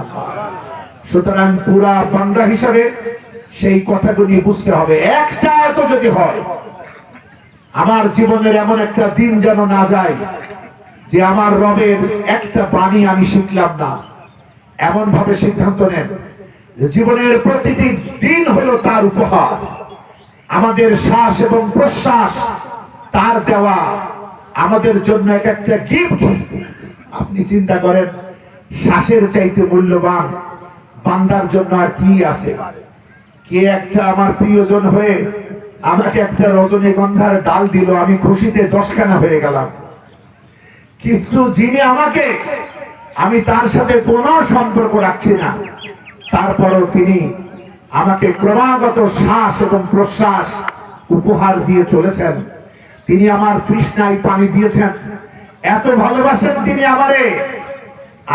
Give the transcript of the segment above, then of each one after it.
সুবহানাল্লাহ। সুতরাং পুরা বান্দা হিসাবে সেই কথাগুলি বুঝতে হবে। একটা আয়াত যদি হয়, আমার জীবনের এমন একটা দিন যেন না যায় যে আমার রবের একটা বাণী আমি শিখলাম না। এমন ভাবে সিদ্ধান্ত নেন যে জীবনের প্রতিটি দিন হলো তার উপহার, আমাদের শ্বাস এবং প্রশ্বাস তার দেওয়া আমাদের জন্য এক একটা গিফট। আপনি চিন্তা করেন, শ্বাসের চাইতে মূল্যবান বান্দার জন্য আর কি আছে? কে একটা আমার প্রিয়জন হয়ে আমাকে একটা রজনীগন্ধার ডাল দিল, আমি খুশিতে 10খানা হয়ে গেলাম। কিন্তু যিনি আমাকে, আমি তার সাথে কোনো সম্পর্ক রাখছি না, তারপরও তিনি আমাকে ক্রমাগত শ্বাস এবং প্রশ্বাস উপহার দিয়ে চলেছেন। তিনি আমার তৃষ্ণায় পানি দিয়েছেন, এত ভালোবাসেন তিনি আমারে।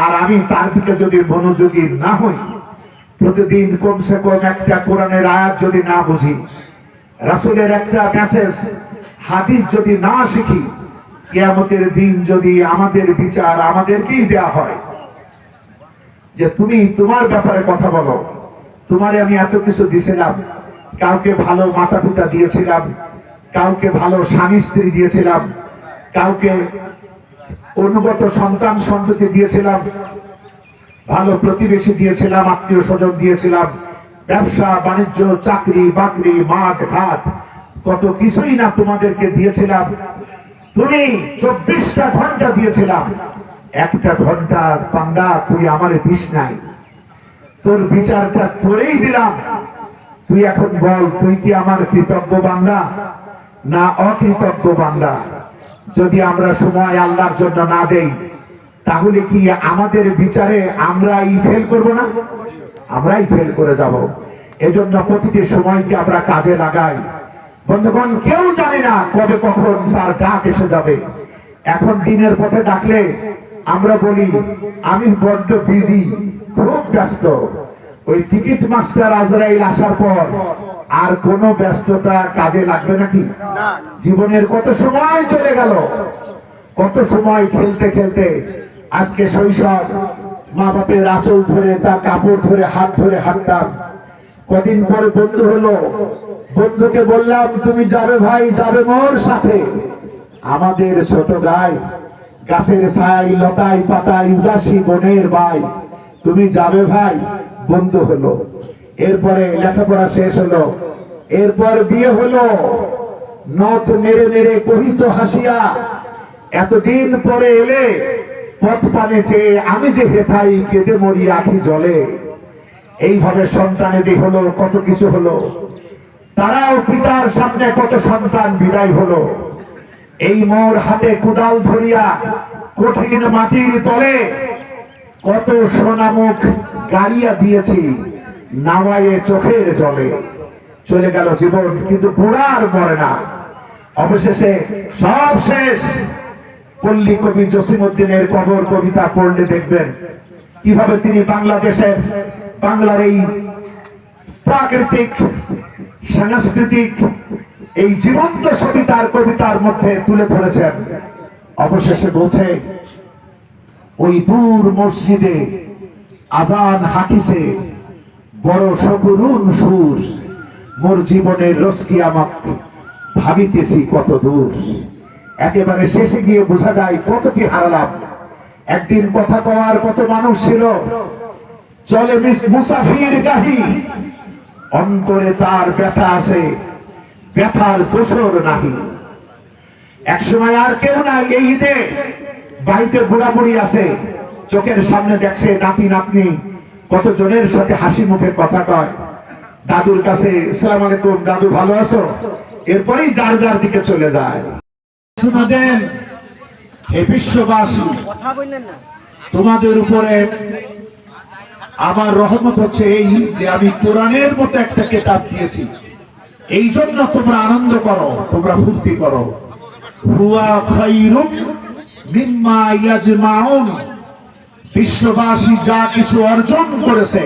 আর আমি তার দিকে যদি মনোযোগী না হই, প্রতিদিন কমসে কম একটা কোরআনের আয়াত যদি না বুঝি, রাসূলের একটা মেসেজ হাদিস যদি না শিখি, কিয়ামতের দিন যদি আমাদের বিচার আমাদেরকেই দেয়া হয় যে তুমি তোমার ব্যাপারে কথা বলো, তোমারে আমি এত কিছু দিয়েছিলাম, কাউকে ভালো মাতা পিতা দিয়েছিলাম, কাউকে ভালো স্বামী স্ত্রী দিয়েছিলাম, কাউকে অনুগত সন্তান সন্ততি দিয়েছিলাম, ভালো প্রতিবেশী দিয়েছিলাম, আত্মীয় স্বজন দিয়েছিলাম, ব্যবসা বাণিজ্য চাকরি বাকরি মাঠ ঘাট কত কিছুই না তোমাদেরকে দিয়েছিলাম। তুমি 24টা ঘন্টা দিয়েছিলাম, একটা ঘন্টার পান্ডা তুই আমারে দিস নাই, তোর বিচারটা তোরেই দিলাম। তুই এখন বল, তুই কি আমার কৃতজ্ঞ বান্দা না অকৃতজ্ঞ বান্দা? যদি আমরা সময় আল্লাহর জন্য না দেই, তাহলে কি আমাদের বিচারে আমরাই ফেল করব না? আমরাই ফেল করে যাব। এজন্য প্রতিটি সময়কে আমরা কাজে লাগাই। বন্ধুগণ, কেউ জানে না কবে কখন তার ডাক এসে যাবে। এখন দিনের পথে ডাকলে আমরা বলি আমি বড্ড বিজি, খুব ব্যস্ত। ওই টিকিট মাস্টার আজরাইল আসার পর আর কোনো ব্যস্ততা কাজে লাগবে নাকি? জীবনের কত সময় চলে গেল, কত সময় খেলতে খেলতে। আজকে শৈশব, মা বাপের আঁচল ধরে তার কাপড় ধরে হাত ধরে হাঁটতাম। কদিন পরে বন্ধু হলো, বন্ধুকে বললাম তুমি যাবে ভাই, যাবে মোর সাথে। আমাদের ছোট গায়ে গাছের ছায় লতায় পাতায় উদাসী বনের ভাই, তুমি যাবে ভাই। বন্ধু হলো, এরপরে লেখাপড়া শেষ হলো, এরপর বিয়ে হলো। নথ নেড়ে নেড়ে কহিত হাসিয়া, এতদিন পরে এলে পথ পানে চেয়ে আমি যে হেথাই কেঁদে মরি আখি জলে। এইভাবে সন্তানেরই হলো, কত কিছু হলো। তারাও পিতার সামনে কত সন্তান বিদায় হলো। এই মোর হাতে কুদাল ধরিয়া কঠিন মাটির তলে কত সোনামুখ গাড়িয়া দিয়েছি নামায়ে চোখের জলে। চলে গেল জীবন, কিন্তু বুড়ার মরে না। অবশেষে সব শেষ। পল্লী কবি জসিমউদ্দিনের কবর কবিতা পড়লে দেখবেন কিভাবে তিনি বাংলাদেশের, বাংলার এই প্রাকৃতিক সাংস্কৃতিক এই জীবন্ত ছবি তার কবিতার মধ্যে তুলে ধরেছেন। অবশেষে বলছে, ওই দূর মসজিদে আজান হাকিছে বড় সকরুণ সুর, মোর জীবনের রসকি আমাক ভাবিতেছি কত দূর। একেবারে শেষে গিয়ে বোঝা যায় কত কি হারালাম। একদিন কথা কওয়ার কত মানুষ ছিল, চলে মুসাফির গাহি, অন্তরে তার ব্যথা আছে, ব্যথার দোসর নাহি। একসময় আর কেউ নাই, এই ঈদে বাড়িতে বুড়া বুড়ি আছে, চোখের সামনে দেখছে নাতি নাতনি কত জনের সাথে হাসি মুখে কথা কয়। দাদুর কাছে আসসালামু আলাইকুম, দাদু ভালো আছো? এরপরেই যার যার দিকে চলে যায়। শোনা দেন, হে বিশ্ববাসী, তোমাদের উপরে আমার রহমত হচ্ছে এই যে আমি কোরআনের মতো একটা কিতাব দিয়েছি। এই জন্য তোমরা আনন্দ করো, তোমরা ফুর্তি করো। হুয়া খায়রুম মিম্মা ইয়াজমাউন, বিশ্ববাসী যা কিছু অর্জন করেছে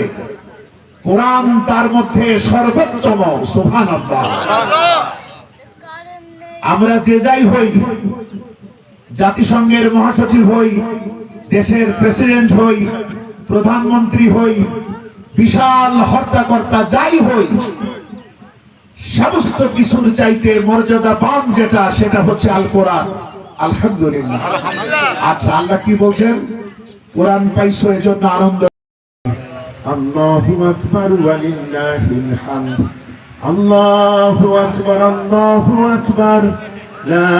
কোরআন তার মধ্যে সর্বোত্তম। সুবহানাল্লাহ। আমরা যে যাই হই, জাতিসংঘের মহাসচিব হই, দেশের প্রেসিডেন্ট হই, প্রধানমন্ত্রী হই, বিশাল হত্যাকর্তা যাই হই, সমস্ত কিছুর চাইতে মর্যাদাবান যেটা সেটা হচ্ছে আল কোরআন। আলহামদুলিল্লাহ। আচ্ছা, আল্লাহ কি বলছেন? কোরআন পাইছো এজন্য আনন্দ। আল্লাহু আকবার ওয়ালিল্লাহিল হামদ। আল্লাহু আকবার, আল্লাহু আকবার, লা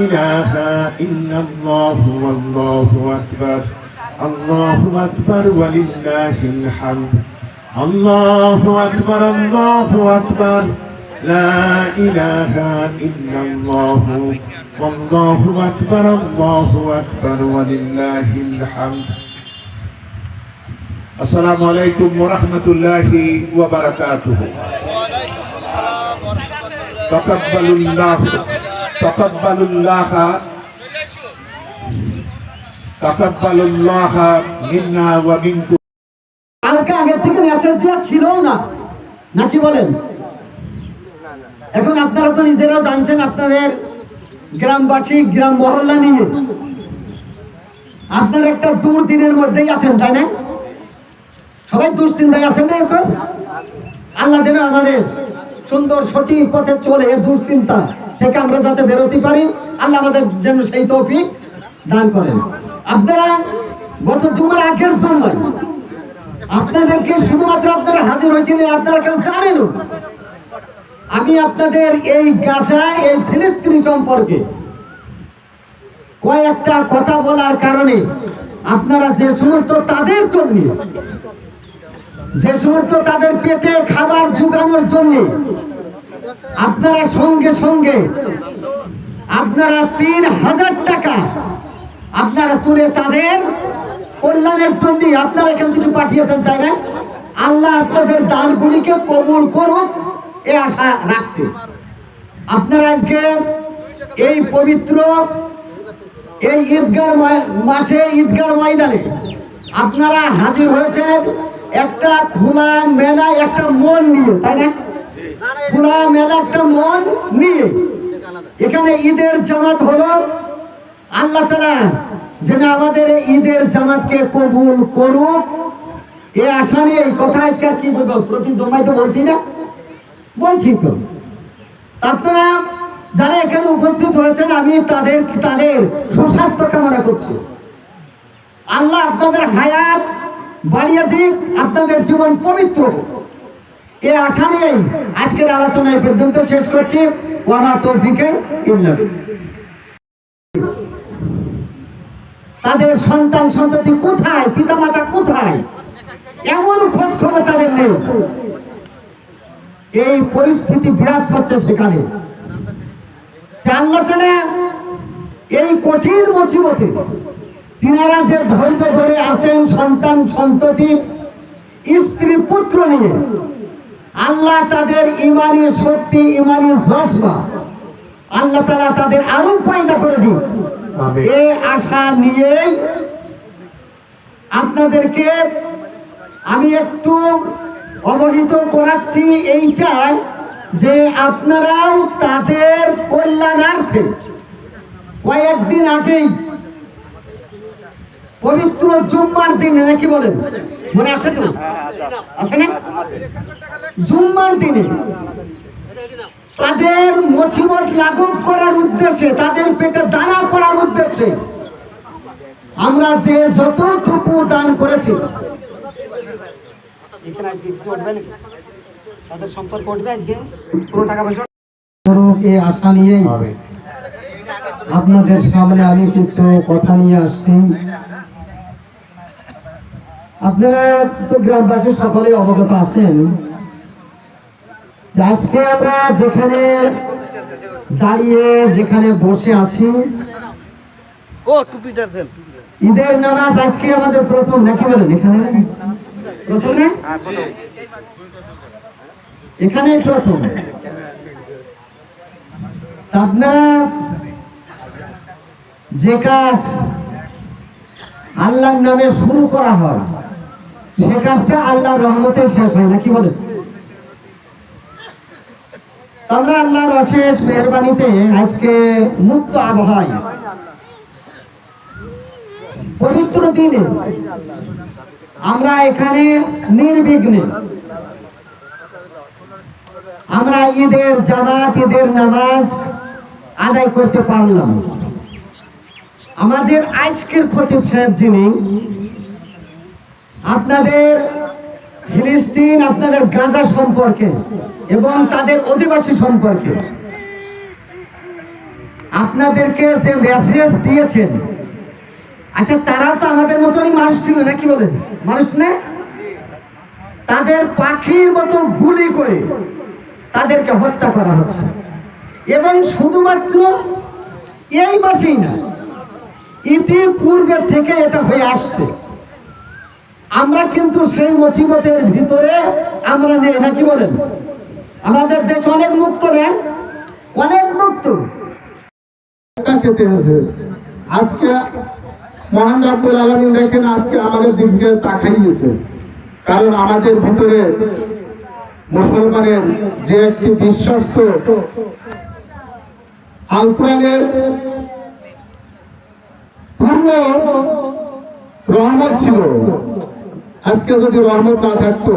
ইলাহা ইল্লাল্লাহু আল্লাহু আকবার, আল্লাহু আকবার ওয়ালিল্লাহিল হামদ। আল্লাহু আকবার, আল্লাহু আকবার, লা ইলাহা ইল্লাল্লাহু আল্লাহু আকবার, আল্লাহু আকবার ওয়ালিল্লাহিল হামদ। আসসালামু আলাইকুম ওয়া রাহমাতুল্লাহি ওয়া বারাকাতুহু। তাকাব্বালুল্লাহ মিন্না ওয়া মিনকুম। কালকে আগে থেকে মেসেজ দেওয়া ছিল না, নাকি বলেন? এখন আপনারা তো নিজেরাও জানছেন, আপনাদের গ্রামবাসী, গ্রাম মহল্লা নিয়ে আপনারা একটা দুর্দিনের মধ্যেই আছেন, তাই না? সবাই দুশ্চিন্তায় আছেন না এখন? আল্লাহ যেন আমাদের সুন্দর সঠিক পথে চলে দুশ্চিন্তা থেকে আমরা যাতে বেরোতে পারি, আল্লাহ আমাদের যেন সেই তৌফিক দান করেন। আপনারা গত জুমার আগের জন্য আপনাদেরকে শুধুমাত্র আপনারা হাজির হয়েছিলেন, আপনারা কেউ জানেন। আমি আপনাদের এই গাজা, এই ফিলিস্তিন সম্পর্কে কয়েকটা কথা বলার কারণে আপনারা যে সমস্ত তাদের জন্য, যে সমস্ত তাদের পেটে খাবার জোগানোর জন্য আপনারা সঙ্গে সঙ্গে আপনারা ৩,০০০ টাকা আপনারা তুলে তাদের কল্যাণের জন্য আপনারা এখান থেকে পাঠিয়েছেন, তাই না? আল্লাহ আপনাদের দানগুলিকে কবুল করুন এ আশা রাখছে। আপনারা আজকে এই পবিত্র এই ঈদগাহ মাঠে, ঈদগাহ ময়দানে আপনারা হাজির হয়েছেন একটা খোলা মেলা একটা মন নিয়ে, তাই না? খোলা মেলা একটা মন নিয়ে এখানে ঈদের জামাত হলো। আল্লাহ তাআলা যেন আমাদের এই ঈদের জামাতকে কবুল করুক এ আশা নিয়ে এই কথা আজকে কি বলবো, প্রতি জমায় তো বলছি না, বলছি তো। আপনারা যারা এখানে উপস্থিত হয়েছেন আমি তাদের সুস্বাস্থ্য কামনা করছি। আল্লাহ আপনাদের হায়াত বাড়িয়ে দিক, আপনাদের জীবন পবিত্র এ আশা নিয়ে আজকের আলোচনা এই পর্যন্ত শেষ করছি। ওয়া মা তৌফিকে ইল্লা বিল্লাহ। তাদের সন্তান সন্ততি কোথায়, পিতামাতা কোথায়, এমন খোঁজ খবর তাদের নেই। এই পরিস্থিতি বিরাজ করছে সেখানে। আল্লাহ তাআলা এই কঠিন মুসিবতে তিনারা যে ধৈর্য ধরে আছেন, সন্তান সন্ততি স্ত্রী পুত্র নিয়ে, আল্লাহ তাদের ইমানি শক্তি, ইমানি জজবা আল্লাহ তাআলা তাদের আরো পয়দা করে দিন এই আশা নিয়েই আপনাদেরকে আমি একটু অবহিত করাচ্ছি এইটা যে আপনারাও তাদের কল্যাণার্থে কয়েকদিন আগেই পবিত্র জুম্মার দিনে, নাকি বলেন, মনে আছে তো? আছে না? জুম্মার দিনে তাদের মুসিবত লাঘব করার উদ্দেশ্যে, তাদের পেটে দানা পড়ার উদ্দেশ্যে আমরা যে যতটুকু দান করেছি, এখানে আজকে কিছু উঠবে নাকি? তাদের সম্পর্ক উঠবে আজকে পুরো টাকা পয়সা এই আশা নিয়েই আপনাদের সামনে আমি কিছু কথা নিয়ে আসছি। আপনারা তো গ্রামবাসী সকলেই অবগত আছেন, আজকে আমরা যেখানে দাঁড়িয়ে, যেখানে বসে আছি, ঈদের নামাজ আজকে আমাদের প্রথম, নাকি বলেন? এখানে প্রথম না? এখানে প্রথম। আপনারা যে কাজ আল্লাহর নামে শুরু করা হয় সে কাজটা আল্লাহর রহমতে শেষ হয়, নাকি বলেন? আমরা আল্লাহর অশেষ মেহেরবানিতে আজকে মুক্ত আবহাওয়ায় পবিত্র দিনে আমরা এখানে নির্বিঘ্নে আমরা ঈদের জামাত, ঈদের নামাজ আদায় করতে পারলাম। আমাদের আজকের খতিব সাহেব যিনি আপনাদের ফিলিস্তিন, আপনাদের গাজা সম্পর্কে এবং তাদের অধিবাসী সম্পর্কে আপনাদেরকে যে মেসেজ দিয়েছেন, আচ্ছা তারাও তো আমাদের মতনই মানুষ ছিল নাকি বলেন? মানুষ না? তাদের পাখির মতো গুলি করে তাদেরকে হত্যা করা হচ্ছে, এবং শুধুমাত্র এই মাসেই না, ইতিপূর্বে থেকে এটা হয়ে আসছে। আমরা কিন্তু সেই মুসিবতের ভিতরে আমরা নেই নাকি বলেন? আমাদের দেশ অনেক মুক্ত না, অনেক মুক্ত। খেতে হয়েছে আজকে মহান রাব্বুল আলামিন দেখেন আজকে আমাদের দিকে তাকাইয়েছে, কারণ আমাদের ভিতরে মুসলমানের যে একটি বিশ্বস্ত আল কোরআনের পূর্ণ রহমত ছিল। আজকে যদি রহমত না থাকতো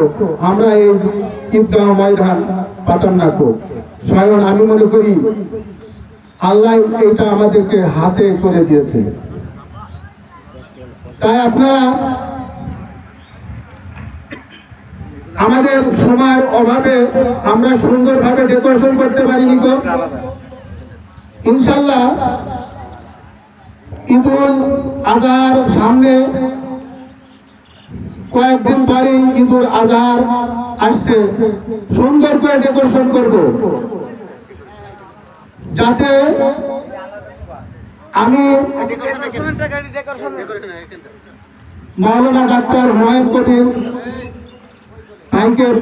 আমরা এই ঈদগাহ ময়দান পাতাম না। স্বয়ং আমি মনে করি আল্লাহ এটা আমাদেরকে হাতে করে দিয়েছে। তাই আপনারা আমাদের সময়ের অভাবে আমরা সুন্দরভাবে ডেকোরেশন করতে পারিনি। ইনশাল্লাহ ঈদুল আজহার সামনে কয়েকদিন পরে ঈদুল আজহার আসছে, সুন্দর করে ডেকোরেশন করব, যাতে আমি মাওলানা ডাক্তার হুমায়ুন কবির ব্যাংকের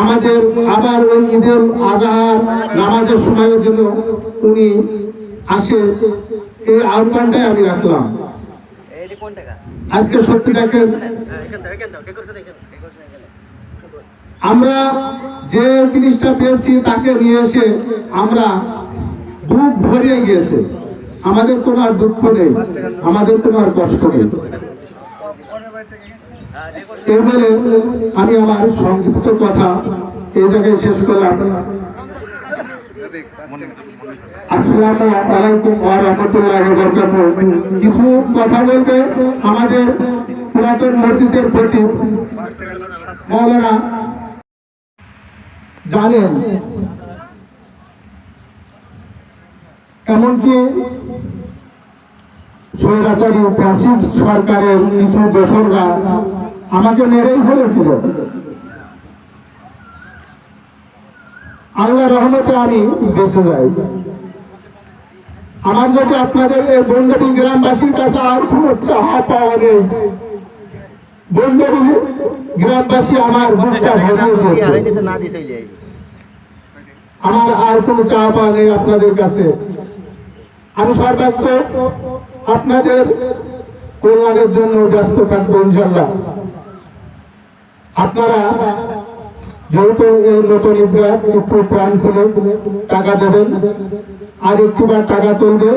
আমাদের আবার ওই ঈদুল আজহার নামাজের সময়ের জন্য উনি আসে, এই আহ্বানটাই আমি রাখলাম। আজকে সত্যি দেখেন আমরা যে জিনিসটা পেয়েছি তাকে নিয়ে এসে আমরা বুক ভরিয়ে গিয়েছে। আমাদের কোনো আর দুঃখ নেই, আমাদের কোনো আর কষ্ট নেই। এবারে আমি আমার সংক্ষিপ্ত কথা এই জায়গায় শেষ করলাম। আসসালামু আলাইকুম ওয়া রাহমাতুল্লাহি ওয়া বারাকাতুহু। কিছু কথা বলতে আমাদের পুরাতন মসজিদের প্রতি মাওলানা জানেন, এমনকি স্বৈরাচারী ফ্যাসিস্ট সরকারের কিছু দোসররা আমাকে মেরেই ফেলেছিল। আল্লাহ রহমতে আমি বেঁচে যাই। আমার যদি আপনাদের এই বন্ডবী গ্রামবাসীর কাছে আর কোনো চাহা পাওয়া নেই, বন্ডবী গ্রামবাসী আমার বুকটা ভরিয়ে দিয়েছে। আমার আর কোনো চাহা পাওয়া নেই আপনাদের কাছে। আমি সর্বাত্মক আপনাদের কল্যাণের জন্য ব্যস্ত থাকবো ইনশাল্লাহ। আপনারা যেহেতু এই নতুন ঈদগাহ একটু প্রাণ খুলে টাকা দেবেন, আর একটু টাকা তুলবে।